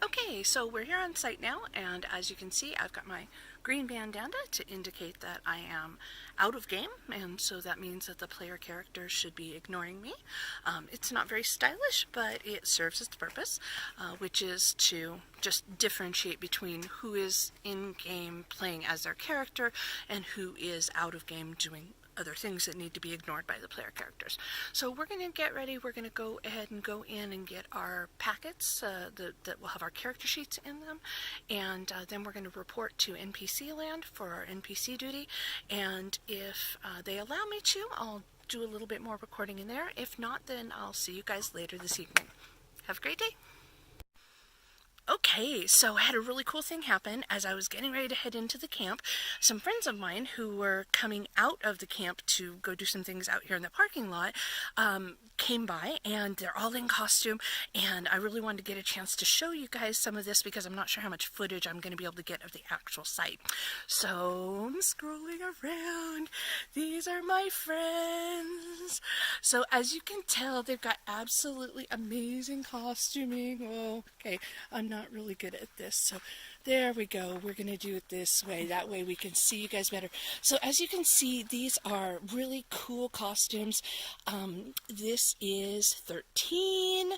Okay, so we're here on site now, and as you can see, I've got my green bandana to indicate that I am out of game, and so that means that the player character should be ignoring me. It's not very stylish, but it serves its purpose, which is to just differentiate between who is in-game playing as their character and who is out of game doing other things that need to be ignored by the player characters. So we're going to get ready. We're going to go ahead and go in and get our packets that will have our character sheets in them, and then we're going to report to NPC land for our NPC duty, and if they allow me to, I'll do a little bit more recording in there. If not, then I'll see you guys later this evening. Have a great day. Okay, so I had a really cool thing happen as I was getting ready to head into the camp. Some friends of mine who were coming out of the camp to go do some things out here in the parking lot came by, and they're all in costume, and I really wanted to get a chance to show you guys some of this because I'm not sure how much footage I'm going to be able to get of the actual site. So I'm scrolling around. These are my friends. So as you can tell, they've got absolutely amazing costuming. Oh, okay, I'm not really good at this, so there we go. We're going to do it this way. That way we can see you guys better. So as you can see, these are really cool costumes. This is 13,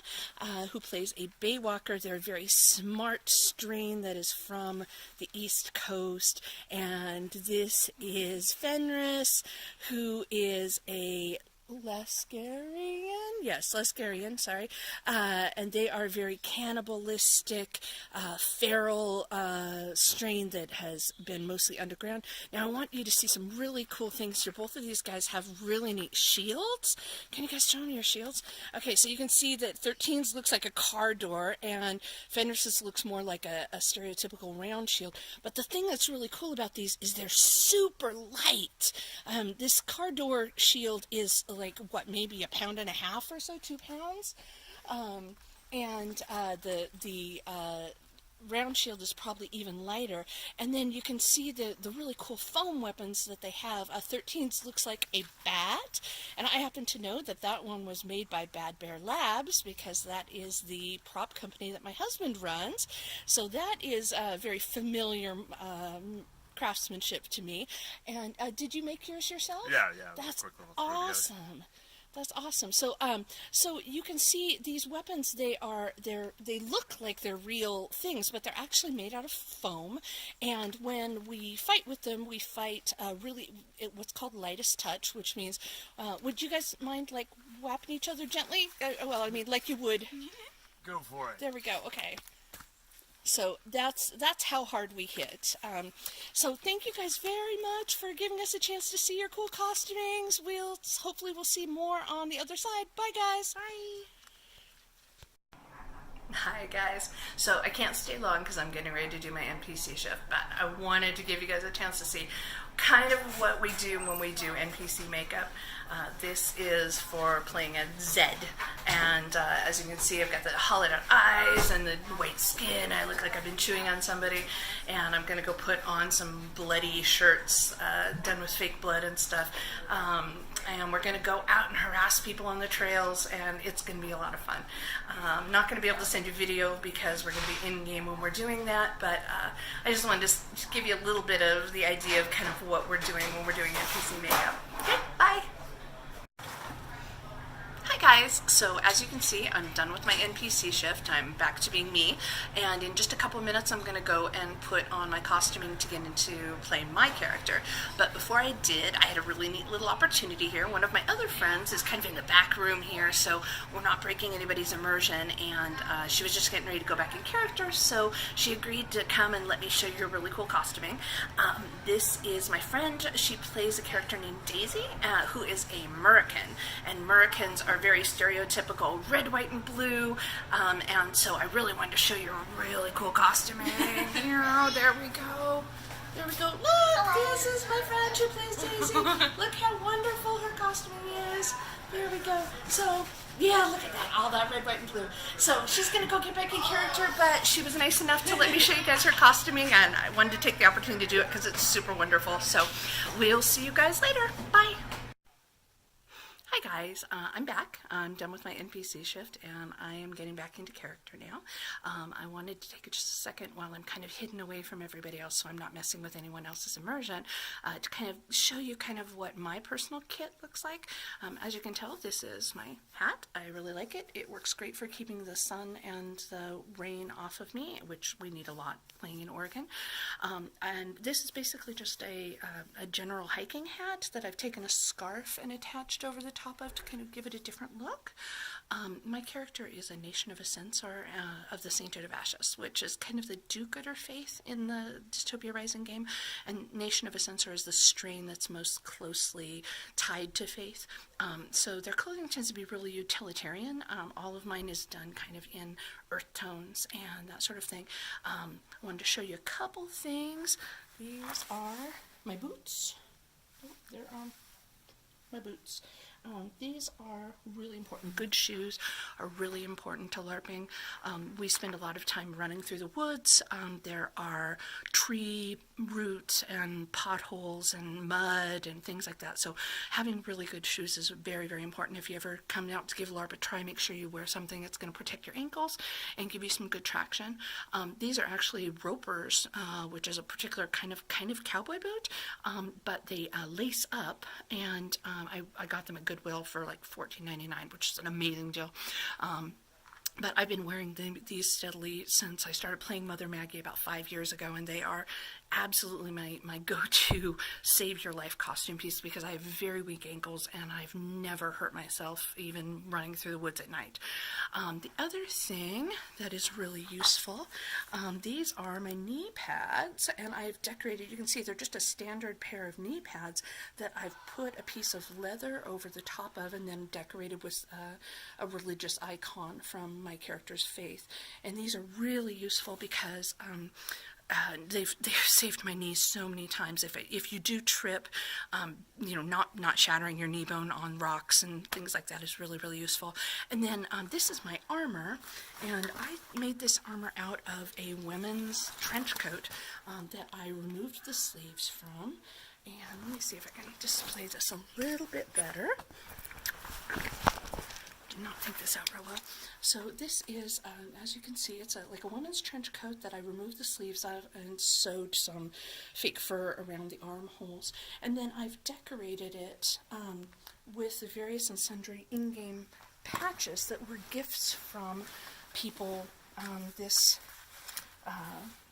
who plays a Baywalker. They're a very smart strain that is from the East Coast. And this is Fenris, who is a Lescarian? Yes, Lescarian, sorry. And they are very cannibalistic, feral strain that has been mostly underground. Now I want you to see some really cool things here. Both of these guys have really neat shields. Can you guys show me your shields? Okay, so you can see that 13's looks like a car door, and Fenris's looks more like a stereotypical round shield. But the thing that's really cool about these is they're super light. This car door shield is like, what, maybe 1.5 pounds or so, 2 pounds, and the round shield is probably even lighter. And then you can see the really cool foam weapons that they have. 13's looks like a bat, and I happen to know that that one was made by Bad Bear Labs because that is the prop company that my husband runs. So that is very familiar craftsmanship to me. And did you make yours yourself? Yeah. That's awesome. That's awesome. So, so you can see these weapons. They look like they're real things, but they're actually made out of foam. And when we fight with them, we fight what's called lightest touch, which means, would you guys mind like whapping each other gently? Well, I mean, like you would. Go for it. There we go. Okay. So that's how hard we hit. So thank you guys very much for giving us a chance to see your cool costumings. Hopefully we'll see more on the other side. Bye guys. Bye. Hi guys. So I can't stay long because I'm getting ready to do my NPC shift, but I wanted to give you guys a chance to see kind of what we do when we do NPC makeup. This is for playing a Zed, and as you can see, I've got the hollowed out eyes and the white skin. I look like I've been chewing on somebody, and I'm going to go put on some bloody shirts done with fake blood and stuff. And we're going to go out and harass people on the trails, and it's going to be a lot of fun. I'm not going to be able to send you video because we're going to be in-game when we're doing that, but I just wanted to give you a little bit of the idea of kind of what we're doing when we're doing NPC makeup. Okay, bye! Hi guys, so as you can see, I'm done with my NPC shift. I'm back to being me, and in just a couple minutes I'm going to go and put on my costuming to get into playing my character. But before I did, I had a really neat little opportunity here. One of my other friends is kind of in the back room here, so we're not breaking anybody's immersion, and she was just getting ready to go back in character, so she agreed to come and let me show you a really cool costuming. This is my friend. She plays a character named Daisy, who is a Murican, and Muricans are very stereotypical red, white, and blue, and so I really wanted to show you a really cool costuming. There we go. There we go. Look, hello. This is my friend who plays Daisy. Look how wonderful her costuming is. There we go. So, yeah, look at that. All that red, white, and blue. So she's going to go get back in character, but she was nice enough to let me show you guys her costuming, and I wanted to take the opportunity to do it because it's super wonderful. So we'll see you guys later. Bye. Hi guys, I'm back. I'm done with my NPC shift and I am getting back into character now. I wanted to take just a second while I'm kind of hidden away from everybody else so I'm not messing with anyone else's immersion to kind of show you kind of what my personal kit looks like. As you can tell, this is my hat. I really like it. It works great for keeping the sun and the rain off of me, which we need a lot playing in Oregon. And this is basically just a general hiking hat that I've taken a scarf and attached over the top of to kind of give it a different look. My character is a Nation of Ascensor of the Sainted of Ashes, which is kind of the do-gooder faith in the Dystopia Rising game, and Nation of Ascensor is the strain that's most closely tied to faith. So their clothing tends to be really utilitarian. All of mine is done kind of in earth tones and that sort of thing. I wanted to show you a couple things. These are my boots. Oh, they're my boots. These are really important. Good shoes are really important to LARPing. We spend a lot of time running through the woods. There are tree roots and potholes and mud and things like that. So having really good shoes is very, very important. If you ever come out to give LARP a try, make sure you wear something that's going to protect your ankles and give you some good traction. These are actually ropers, which is a particular kind of cowboy boot, but they lace up, and I got them at Goodwill for like $14.99, which is an amazing deal. But I've been wearing these steadily since I started playing Mother Maggie about 5 years ago, and they are absolutely my go-to save your life costume piece because I have very weak ankles and I've never hurt myself even running through the woods at night. The other thing that is really useful, these are my knee pads, and I've decorated, you can see they're just a standard pair of knee pads that I've put a piece of leather over the top of and then decorated with a religious icon from my character's faith. And these are really useful because they've saved my knees so many times. If you do trip, not shattering your knee bone on rocks and things like that is really, really useful. And then this is my armor, and I made this armor out of a women's trench coat that I removed the sleeves from. And let me see if I can display this a little bit better. Not think this out real well. So this is, as you can see, it's like a woman's trench coat that I removed the sleeves of and sewed some fake fur around the armholes. And then I've decorated it with the various and sundry in-game patches that were gifts from people. This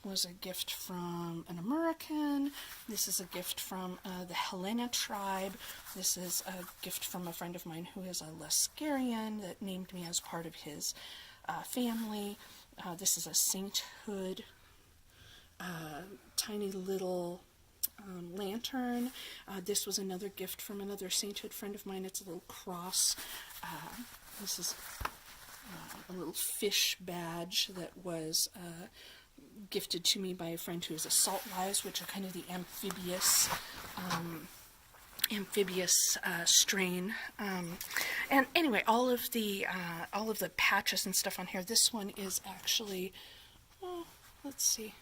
was a gift from an American. This is a gift from the Helena tribe. This is a gift from a friend of mine who is a Lascarian that named me as part of his family. This is a sainthood, tiny little lantern. This was another gift from another sainthood friend of mine. It's a little cross. This is a little fish badge that was gifted to me by a friend who is a saltwise, which are kind of the amphibious strain. And anyway, all of the patches and stuff on here. This one is actually, let's see.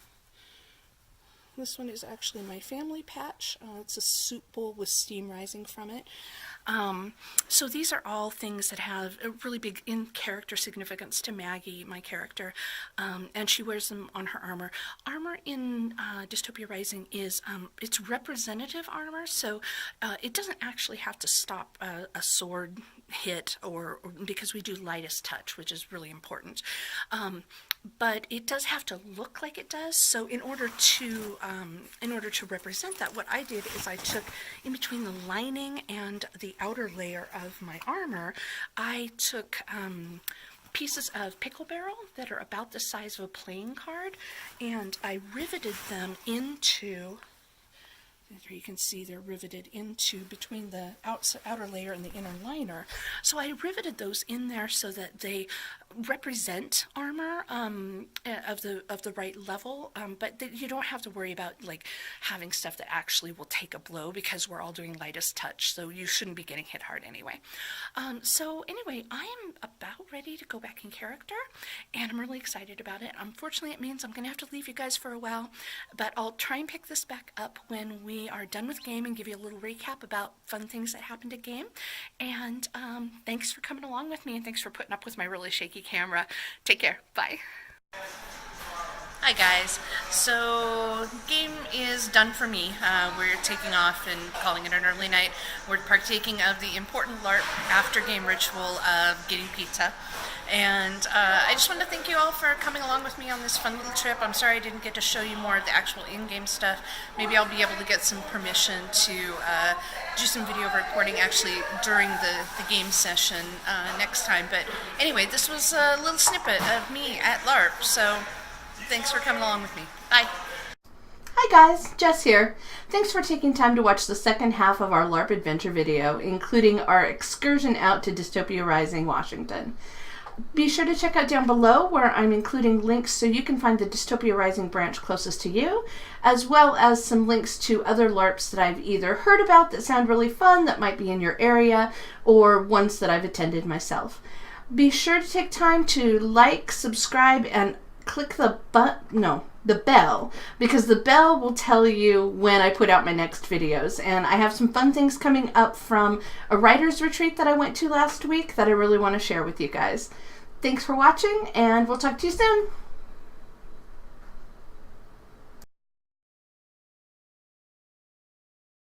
This one is actually my family patch. It's a soup bowl with steam rising from it. So these are all things that have a really big in-character significance to Maggie, my character, and she wears them on her armor. Armor in Dystopia Rising is it's representative armor, so it doesn't actually have to stop a sword hit or because we do lightest touch, which is really important. But it does have to look like it does. So in order to represent that, what I did is I took in between the lining and the outer layer of my armor, I took pieces of pickle barrel that are about the size of a playing card, and I riveted them into. Here you can see they're riveted into between the outer layer and the inner liner. So I riveted those in there so that they represent armor of the right level, but you don't have to worry about like having stuff that actually will take a blow because we're all doing lightest touch, so you shouldn't be getting hit hard anyway. So anyway, I am about ready to go back in character, and I'm really excited about it. Unfortunately, it means I'm going to have to leave you guys for a while, but I'll try and pick this back up when we are done with game and give you a little recap about fun things that happened at game. And thanks for coming along with me, and thanks for putting up with my really shaky camera. Take care. Bye. Hi guys, so game is done for me. We're taking off and calling it an early night. We're partaking of the important LARP after game ritual of getting pizza. And I just want to thank you all for coming along with me on this fun little trip. I'm sorry I didn't get to show you more of the actual in-game stuff. Maybe I'll be able to get some permission to do some video recording actually during the game session next time. But anyway, this was a little snippet of me at LARP, so thanks for coming along with me. Bye. Hi guys, Jess here. Thanks for taking time to watch the second half of our LARP Adventure video, including our excursion out to Dystopia Rising, Washington. Be sure to check out down below where I'm including links so you can find the Dystopia Rising branch closest to you, as well as some links to other LARPs that I've either heard about that sound really fun that might be in your area, or ones that I've attended myself. Be sure to take time to like, subscribe, and click the bell, because the bell will tell you when I put out my next videos. And I have some fun things coming up from a writer's retreat that I went to last week that I really want to share with you guys. Thanks for watching, and we'll talk to you soon.